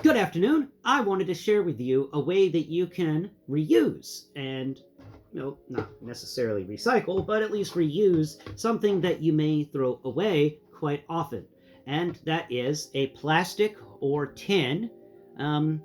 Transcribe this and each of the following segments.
Good afternoon. I wanted to share with you a way that you can reuse and, not necessarily recycle, but at least reuse something that you may throw away quite often. And that is a plastic or tin um,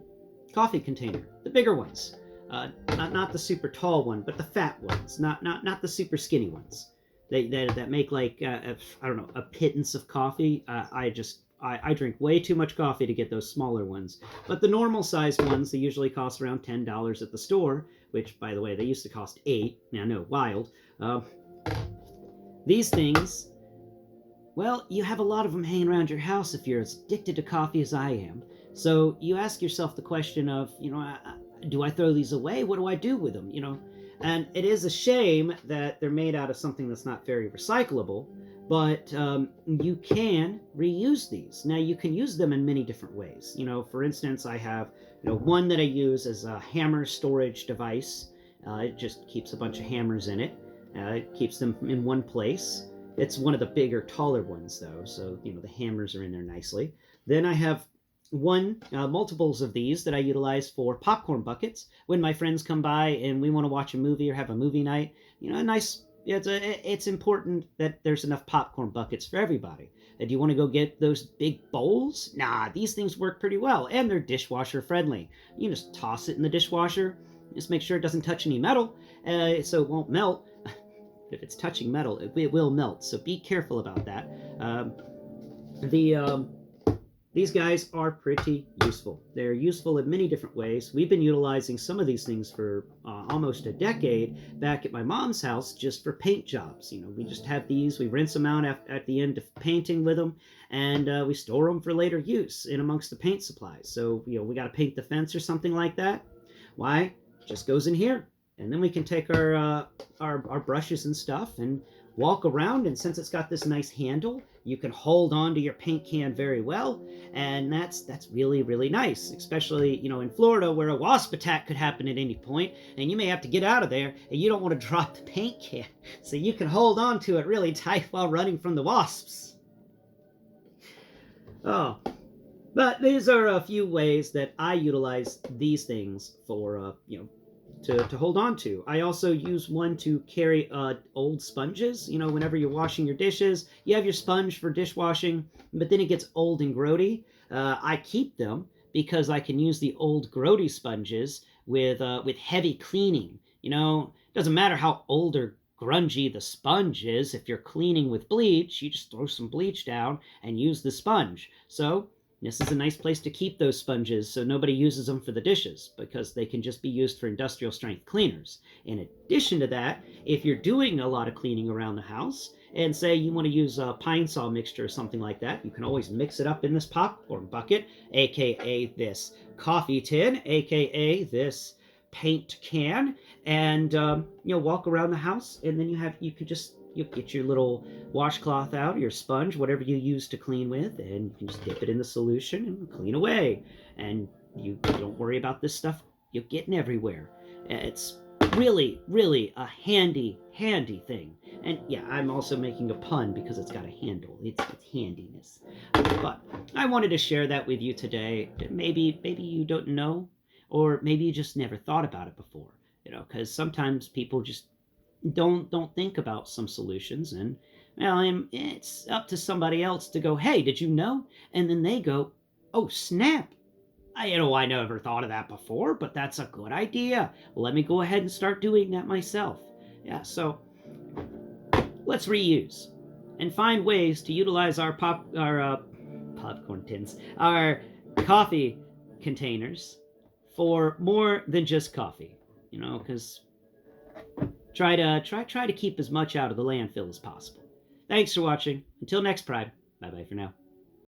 coffee container, the bigger ones. Not the super tall one, but the fat ones, not the super skinny ones. That make like I don't know, a pittance of coffee. I drink way too much coffee to get those smaller ones. But the normal sized ones, they usually cost around $10 at the store, which, by the way, they used to cost 8. Now, no, wild. Uh, these things, well, you have a lot of them hanging around your house if you're as addicted to coffee as I am. So you ask yourself the question of, do I throw these away? What do I do with them? And it is a shame that they're made out of something that's not very recyclable, but you can reuse these. Now, you can use them in many different ways. For instance, I have one that I use as a hammer storage device. It just keeps a bunch of hammers in it. It keeps them in one place. It's one of the bigger, taller ones, though, so the hammers are in there nicely. Then I have multiples of these that I utilize for popcorn buckets. When my friends come by and we want to watch a movie or have a movie night, a nice. It's important that there's enough popcorn buckets for everybody. Do you want to go get those big bowls? Nah, these things work pretty well, and they're dishwasher friendly. You can just toss it in the dishwasher. Just make sure it doesn't touch any metal, so it won't melt. If it's touching metal, it will melt, so be careful about that. These guys are pretty useful. They're useful in many different ways. We've been utilizing some of these things for almost a decade back at my mom's house just for paint jobs. We just have these, we rinse them out at the end of painting with them, and we store them for later use in amongst the paint supplies. So, we got to paint the fence or something like that. Why? It just goes in here. And then we can take our brushes and stuff and walk around, and since it's got this nice handle, you can hold on to your paint can very well, and that's really, really nice, especially in Florida, where a wasp attack could happen at any point, and you may have to get out of there, and you don't want to drop the paint can, so you can hold on to it really tight while running from the wasps. Oh, but these are a few ways that I utilize these things for to hold on to. I also use one to carry old sponges. Whenever you're washing your dishes, you have your sponge for dishwashing, but then it gets old and grody. I keep them because I can use the old grody sponges with heavy cleaning. It doesn't matter how old or grungy the sponge is. If you're cleaning with bleach, you just throw some bleach down and use the sponge. So this is a nice place to keep those sponges so nobody uses them for the dishes, because they can just be used for industrial strength cleaners. In addition to that, if you're doing a lot of cleaning around the house, and say you want to use a pine saw mixture or something like that, you can always mix it up in this popcorn bucket, aka this coffee tin, aka this paint can, and walk around the house, and then you could just get your little washcloth out, your sponge, whatever you use to clean with, and you can just dip it in the solution and clean away. And you don't worry about this stuff you're getting everywhere. It's really, really a handy thing. And yeah, I'm also making a pun because it's got a handle. It's handiness. But I wanted to share that with you today. Maybe you don't know, or maybe you just never thought about it before. Because sometimes people just don't think about some solutions, and it's up to somebody else to go, hey, did you know? And then they go, oh snap, I never thought of that before, but that's a good idea. Let me go ahead and start doing that myself. Yeah, so let's reuse and find ways to utilize our popcorn tins, our coffee containers, for more than just coffee. Because try to keep as much out of the landfill as possible. Thanks for watching. Until next Pride. Bye bye for now.